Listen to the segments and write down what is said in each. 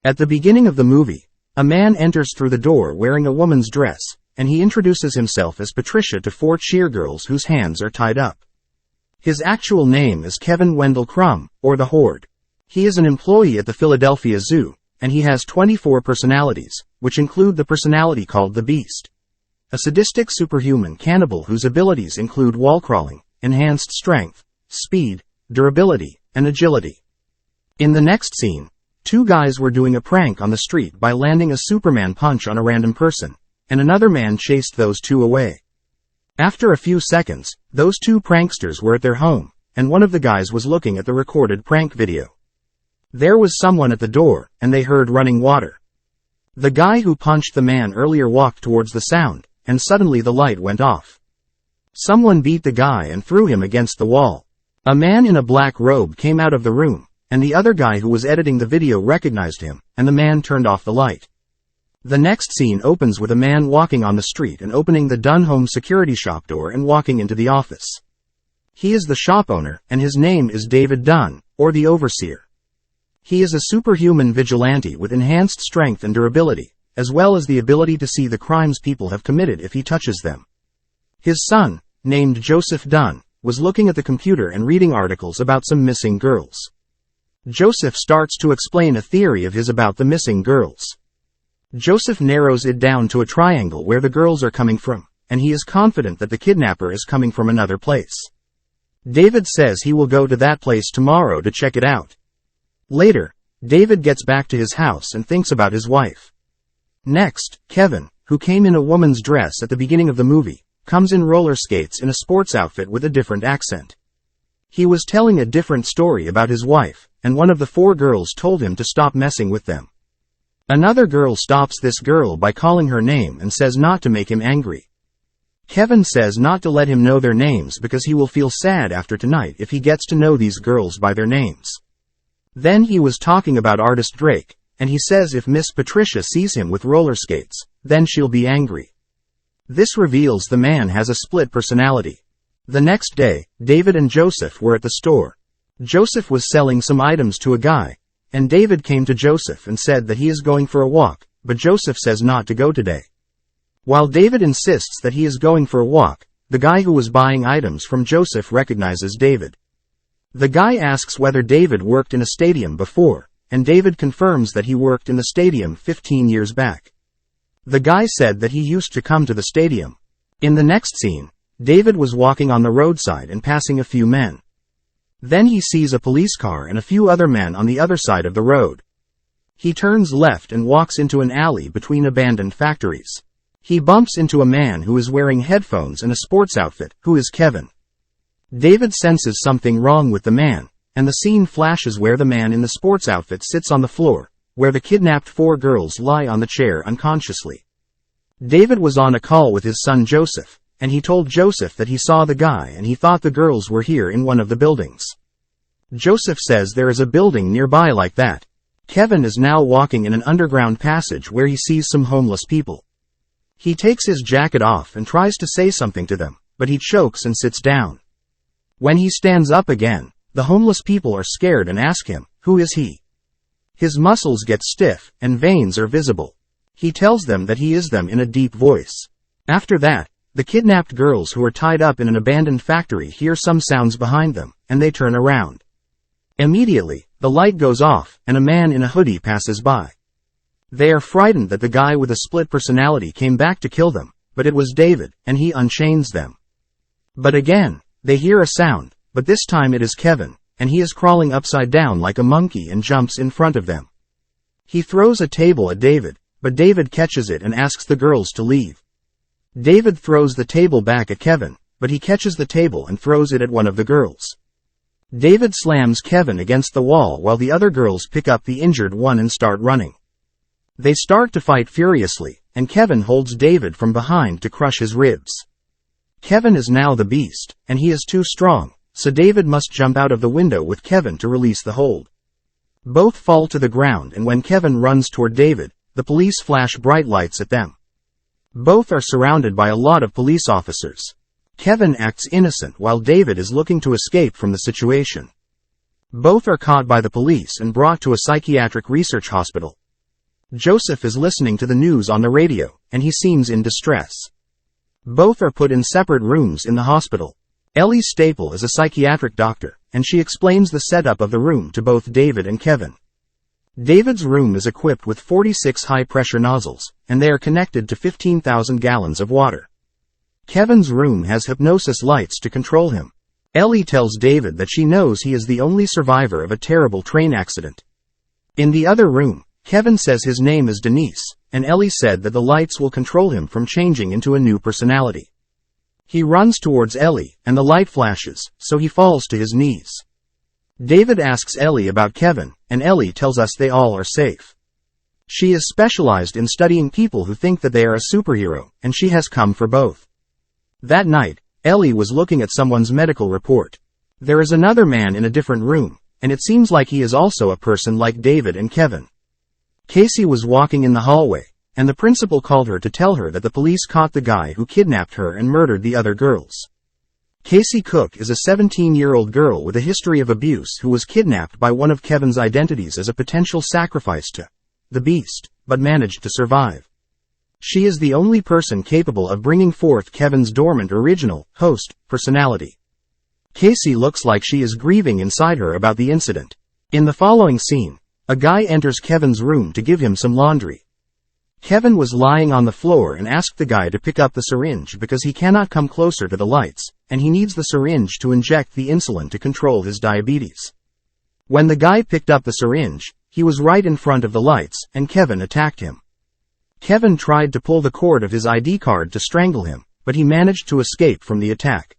At the beginning of the movie, a man enters through the door wearing a woman's dress, and he introduces himself as Patricia to 4 cheergirls whose hands are tied up. His actual name is Kevin Wendell Crumb, or the Horde. He is an employee at the Philadelphia Zoo, and he has 24 personalities, which include the personality called the Beast. A sadistic superhuman cannibal whose abilities include wall crawling, enhanced strength, speed, durability, and agility. In the next scene, 2 guys were doing a prank on the street by landing a Superman punch on a random person, and another man chased those 2 away. After a few seconds, those 2 pranksters were at their home, and one of the guys was looking at the recorded prank video. There was someone at the door, and they heard running water. The guy who punched the man earlier walked towards the sound, and suddenly the light went off. Someone beat the guy and threw him against the wall. A man in a black robe came out of the room, and the other guy who was editing the video recognized him, and the man turned off the light. The next scene opens with a man walking on the street and opening the Dunn home security shop door and walking into the office. He is the shop owner, and his name is David Dunn, or the Overseer. He is a superhuman vigilante with enhanced strength and durability, as well as the ability to see the crimes people have committed if he touches them. His son, named Joseph Dunn, was looking at the computer and reading articles about some missing girls. Joseph starts to explain a theory of his about the missing girls. Joseph narrows it down to a triangle where the girls are coming from, and he is confident that the kidnapper is coming from another place. David says he will go to that place tomorrow to check it out. Later, David gets back to his house and thinks about his wife. Next, Kevin, who came in a woman's dress at the beginning of the movie, comes in roller skates in a sports outfit with a different accent. He was telling a different story about his wife, and one of the 4 girls told him to stop messing with them. Another girl stops this girl by calling her name and says not to make him angry. Kevin says not to let him know their names because he will feel sad after tonight if he gets to know these girls by their names. Then he was talking about artist Drake, and he says if Miss Patricia sees him with roller skates, then she'll be angry. This reveals the man has a split personality. The next day, David and Joseph were at the store. Joseph was selling some items to a guy, and David came to Joseph and said that he is going for a walk, but Joseph says not to go today. While David insists that he is going for a walk, the guy who was buying items from Joseph recognizes David. The guy asks whether David worked in a stadium before, and David confirms that he worked in the stadium 15 years back. The guy said that he used to come to the stadium. In the next scene, David was walking on the roadside and passing a few men. Then he sees a police car and a few other men on the other side of the road. He turns left and walks into an alley between abandoned factories. He bumps into a man who is wearing headphones and a sports outfit, who is Kevin. David senses something wrong with the man, and the scene flashes where the man in the sports outfit sits on the floor, where the kidnapped 4 girls lie on the chair unconsciously. David was on a call with his son Joseph, and he told Joseph that he saw the guy and he thought the girls were here in one of the buildings. Joseph says there is a building nearby like that. Kevin is now walking in an underground passage where he sees some homeless people. He takes his jacket off and tries to say something to them, but he chokes and sits down. When he stands up again, the homeless people are scared and ask him, who is he? His muscles get stiff, and veins are visible. He tells them that he is them in a deep voice. After that, the kidnapped girls who are tied up in an abandoned factory hear some sounds behind them, and they turn around. Immediately, the light goes off, and a man in a hoodie passes by. They are frightened that the guy with a split personality came back to kill them, but it was David, and he unchains them. But again, they hear a sound, but this time it is Kevin, and he is crawling upside down like a monkey and jumps in front of them. He throws a table at David, but David catches it and asks the girls to leave. David throws the table back at Kevin, but he catches the table and throws it at one of the girls. David slams Kevin against the wall while the other girls pick up the injured one and start running. They start to fight furiously, and Kevin holds David from behind to crush his ribs. Kevin is now the beast, and he is too strong, so David must jump out of the window with Kevin to release the hold. Both fall to the ground, and when Kevin runs toward David, the police flash bright lights at them. Both are surrounded by a lot of police officers. Kevin acts innocent while David is looking to escape from the situation. Both are caught by the police and brought to a psychiatric research hospital. Joseph is listening to the news on the radio, and he seems in distress. Both are put in separate rooms in the hospital. Ellie Staple is a psychiatric doctor, and she explains the setup of the room to both David and Kevin. David's room is equipped with 46 high-pressure nozzles, and they are connected to 15,000 gallons of water. Kevin's room has hypnosis lights to control him. Ellie tells David that she knows he is the only survivor of a terrible train accident. In the other room, Kevin says his name is Denise, and Ellie said that the lights will control him from changing into a new personality. He runs towards Ellie, and the light flashes, so he falls to his knees. David asks Ellie about Kevin, and Ellie tells us they all are safe. She is specialized in studying people who think that they are a superhero, and she has come for both. That night, Ellie was looking at someone's medical report. There is another man in a different room, and it seems like he is also a person like David and Kevin. Casey was walking in the hallway, and the principal called her to tell her that the police caught the guy who kidnapped her and murdered the other girls. Casey Cook is a 17-year-old girl with a history of abuse who was kidnapped by one of Kevin's identities as a potential sacrifice to the Beast, but managed to survive. She is the only person capable of bringing forth Kevin's dormant original, host, personality. Casey looks like she is grieving inside her about the incident. In the following scene, a guy enters Kevin's room to give him some laundry. Kevin was lying on the floor and asked the guy to pick up the syringe because he cannot come closer to the lights, and he needs the syringe to inject the insulin to control his diabetes. When the guy picked up the syringe, he was right in front of the lights, and Kevin attacked him. Kevin tried to pull the cord of his ID card to strangle him, but he managed to escape from the attack.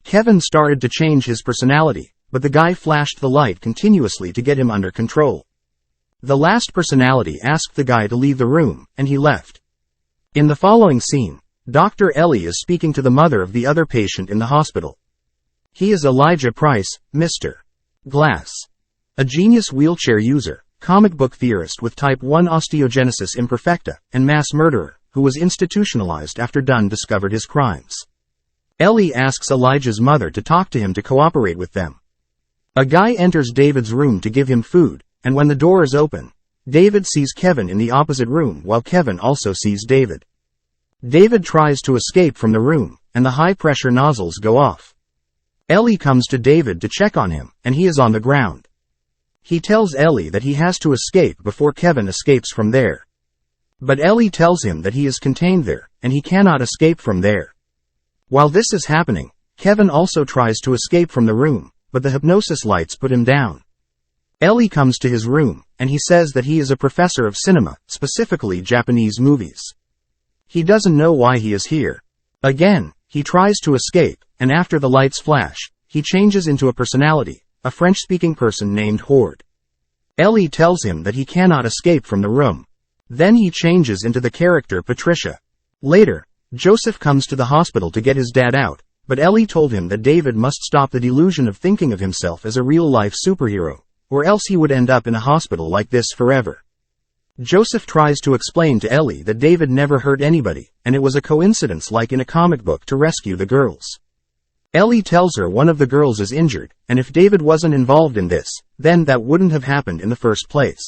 Kevin started to change his personality, but the guy flashed the light continuously to get him under control. The last personality asked the guy to leave the room, and he left. In the following scene, Dr. Ellie is speaking to the mother of the other patient in the hospital. He is Elijah Price, Mr. Glass. A genius wheelchair user, comic book theorist with type 1 osteogenesis imperfecta, and mass murderer, who was institutionalized after Dunn discovered his crimes. Ellie asks Elijah's mother to talk to him to cooperate with them. A guy enters David's room to give him food, and when the door is open, David sees Kevin in the opposite room while Kevin also sees David. David tries to escape from the room, and the high-pressure nozzles go off. Ellie comes to David to check on him, and he is on the ground. He tells Ellie that he has to escape before Kevin escapes from there. But Ellie tells him that he is contained there, and he cannot escape from there. While this is happening, Kevin also tries to escape from the room, but the hypnosis lights put him down. Ellie comes to his room, and he says that he is a professor of cinema, specifically Japanese movies. He doesn't know why he is here. Again, he tries to escape, and after the lights flash, he changes into a personality, a French-speaking person named Horde. Ellie tells him that he cannot escape from the room. Then he changes into the character Patricia. Later, Joseph comes to the hospital to get his dad out, but Ellie told him that David must stop the delusion of thinking of himself as a real-life superhero, or else he would end up in a hospital like this forever. Joseph tries to explain to Ellie that David never hurt anybody, and it was a coincidence like in a comic book to rescue the girls. Ellie tells her one of the girls is injured, and if David wasn't involved in this, then that wouldn't have happened in the first place.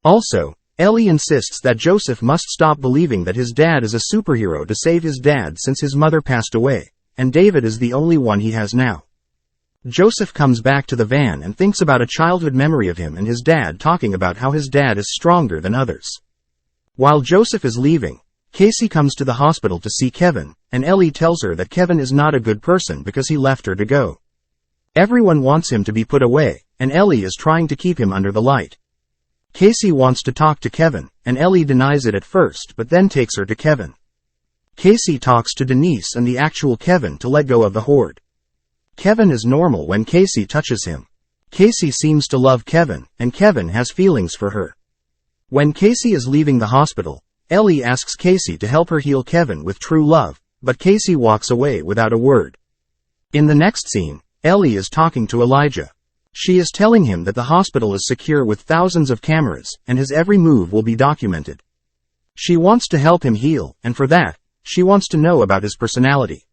Also, Ellie insists that Joseph must stop believing that his dad is a superhero to save his dad since his mother passed away, and David is the only one he has now. Joseph comes back to the van and thinks about a childhood memory of him and his dad talking about how his dad is stronger than others. While Joseph is leaving, Casey comes to the hospital to see Kevin, and Ellie tells her that Kevin is not a good person because he left her to go. Everyone wants him to be put away, and Ellie is trying to keep him under the light. Casey wants to talk to Kevin, and Ellie denies it at first but then takes her to Kevin. Casey talks to Denise and the actual Kevin to let go of the Horde. Kevin is normal when Casey touches him. Casey seems to love Kevin, and Kevin has feelings for her. When Casey is leaving the hospital, Ellie asks Casey to help her heal Kevin with true love, but Casey walks away without a word. In the next scene, Ellie is talking to Elijah. She is telling him that the hospital is secure with thousands of cameras, and his every move will be documented. She wants to help him heal, and for that, she wants to know about his personality.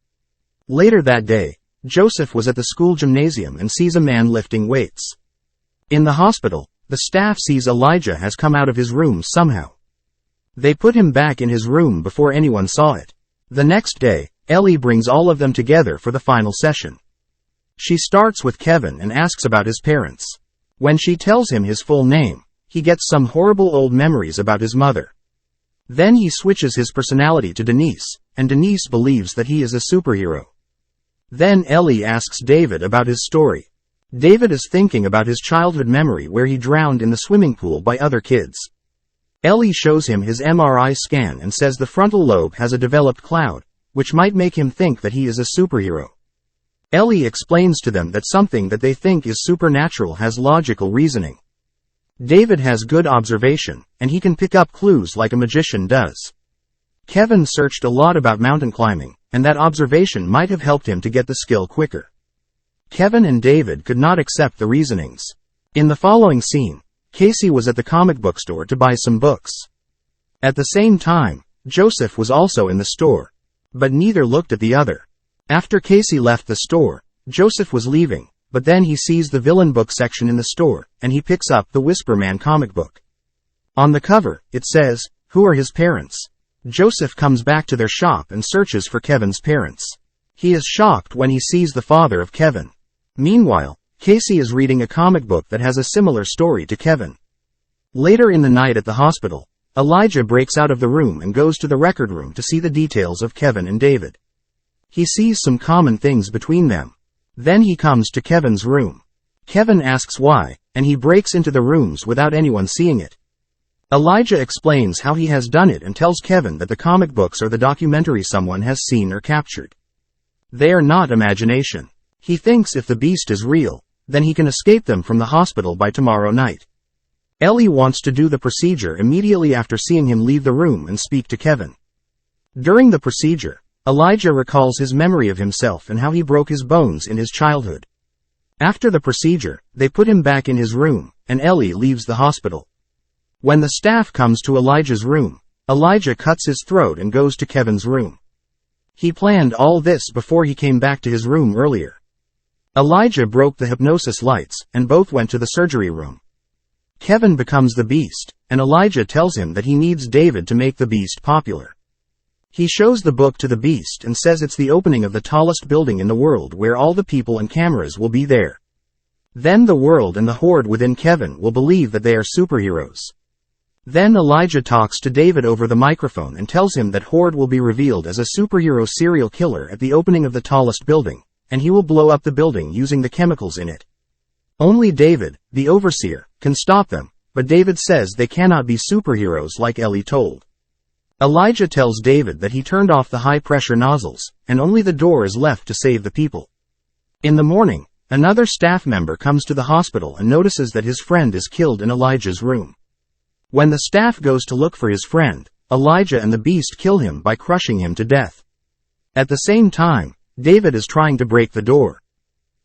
Later that day, Joseph was at the school gymnasium and sees a man lifting weights. In the hospital, The staff sees Elijah has come out of his room somehow. They put him back in his room before anyone saw it. The next day, Ellie brings all of them together for the final session. She starts with Kevin and asks about his parents. When she tells him his full name, he gets some horrible old memories about his mother. Then he switches his personality to Denise, and Denise believes that he is a superhero. Then Ellie asks David about his story. David is thinking about his childhood memory where he drowned in the swimming pool by other kids. Ellie shows him his MRI scan and says the frontal lobe has a developed cloud, which might make him think that he is a superhero. Ellie explains to them that something that they think is supernatural has logical reasoning. David has good observation, and he can pick up clues like a magician does. Kevin searched a lot about mountain climbing, and that observation might have helped him to get the skill quicker. Kevin and David could not accept the reasonings. In the following scene, Casey was at the comic book store to buy some books. At the same time, Joseph was also in the store. But neither looked at the other. After Casey left the store, Joseph was leaving, but then he sees the villain book section in the store, and he picks up the Whisper Man comic book. On the cover, it says, "Who are his parents?" Joseph comes back to their shop and searches for Kevin's parents. He is shocked when he sees the father of Kevin. Meanwhile, Casey is reading a comic book that has a similar story to Kevin. Later in the night at the hospital, Elijah breaks out of the room and goes to the record room to see the details of Kevin and David. He sees some common things between them. Then he comes to Kevin's room. Kevin asks why, and he breaks into the rooms without anyone seeing it. Elijah explains how he has done it and tells Kevin that the comic books are the documentary someone has seen or captured. They are not imagination. He thinks if the beast is real, then he can escape them from the hospital by tomorrow night. Ellie wants to do the procedure immediately after seeing him leave the room and speak to Kevin. During the procedure, Elijah recalls his memory of himself and how he broke his bones in his childhood. After the procedure, they put him back in his room, and Ellie leaves the hospital. When the staff comes to Elijah's room, Elijah cuts his throat and goes to Kevin's room. He planned all this before he came back to his room earlier. Elijah broke the hypnosis lights, and both went to the surgery room. Kevin becomes the beast, and Elijah tells him that he needs David to make the beast popular. He shows the book to the beast and says it's the opening of the tallest building in the world where all the people and cameras will be there. Then the world and the horde within Kevin will believe that they are superheroes. Then Elijah talks to David over the microphone and tells him that Horde will be revealed as a superhero serial killer at the opening of the tallest building, and he will blow up the building using the chemicals in it. Only David, the overseer, can stop them, but David says they cannot be superheroes like Ellie told. Elijah tells David that he turned off the high-pressure nozzles, and only the door is left to save the people. In the morning, another staff member comes to the hospital and notices that his friend is killed in Elijah's room. When the staff goes to look for his friend, Elijah and the beast kill him by crushing him to death. At the same time, David is trying to break the door.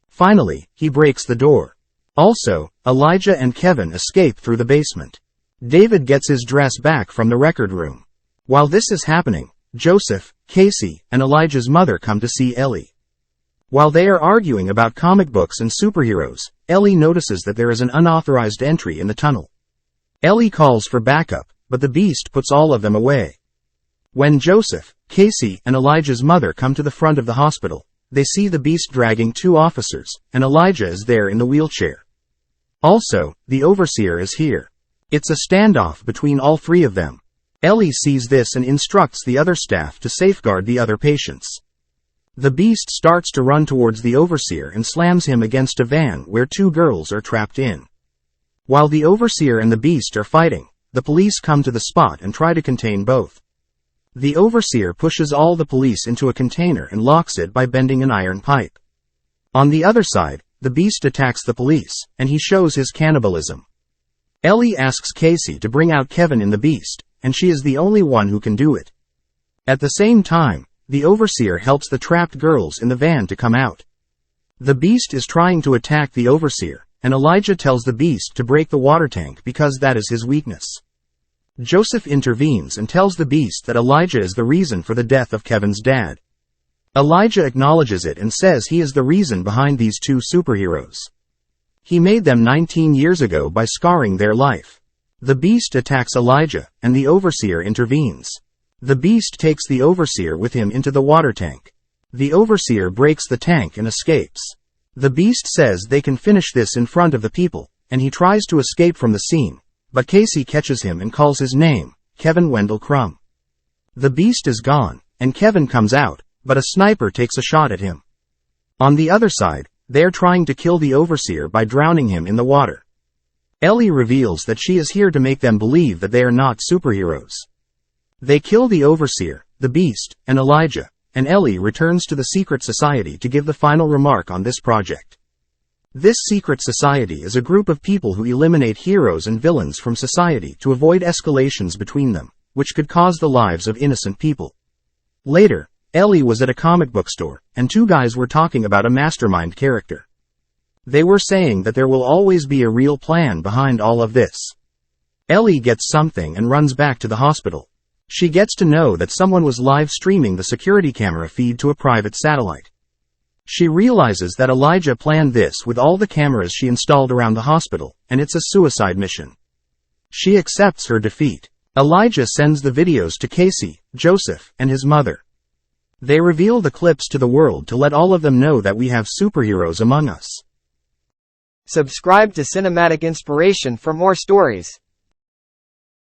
Finally, he breaks the door. Also, Elijah and Kevin escape through the basement. David gets his dress back from the record room. While this is happening, Joseph, Casey, and Elijah's mother come to see Ellie. While they are arguing about comic books and superheroes, Ellie notices that there is an unauthorized entry in the tunnel. Ellie calls for backup, but the beast puts all of them away. When Joseph, Casey, and Elijah's mother come to the front of the hospital, they see the beast dragging two officers, and Elijah is there in the wheelchair. Also, the overseer is here. It's a standoff between all three of them. Ellie sees this and instructs the other staff to safeguard the other patients. The beast starts to run towards the overseer and slams him against a van where two girls are trapped in. While the overseer and the beast are fighting, the police come to the spot and try to contain both. The overseer pushes all the police into a container and locks it by bending an iron pipe. On the other side, the beast attacks the police, and he shows his cannibalism. Ellie asks Casey to bring out Kevin in the beast, and she is the only one who can do it. At the same time, the overseer helps the trapped girls in the van to come out. The beast is trying to attack the overseer, and Elijah tells the beast to break the water tank because that is his weakness. Joseph intervenes and tells the beast that Elijah is the reason for the death of Kevin's dad. Elijah acknowledges it and says he is the reason behind these two superheroes. He made them 19 years ago by scarring their life. The beast attacks Elijah, and the overseer intervenes. The beast takes the overseer with him into the water tank. The overseer breaks the tank and escapes. The beast says they can finish this in front of the people, and he tries to escape from the scene, but Casey catches him and calls his name, Kevin Wendell Crumb. The beast is gone, and Kevin comes out, but a sniper takes a shot at him. On the other side, they're trying to kill the overseer by drowning him in the water. Ellie reveals that she is here to make them believe that they are not superheroes. They kill the overseer, the beast, and Elijah, and Ellie returns to the secret society to give the final remark on this project. This secret society is a group of people who eliminate heroes and villains from society to avoid escalations between them, which could cause the lives of innocent people. Later, Ellie was at a comic book store, and two guys were talking about a mastermind character. They were saying that there will always be a real plan behind all of this. Ellie gets something and runs back to the hospital. She gets to know that someone was live streaming the security camera feed to a private satellite. She realizes that Elijah planned this with all the cameras she installed around the hospital, and it's a suicide mission. She accepts her defeat. Elijah sends the videos to Casey, Joseph, and his mother. They reveal the clips to the world to let all of them know that we have superheroes among us. Subscribe to Cinematic Inspiration for more stories.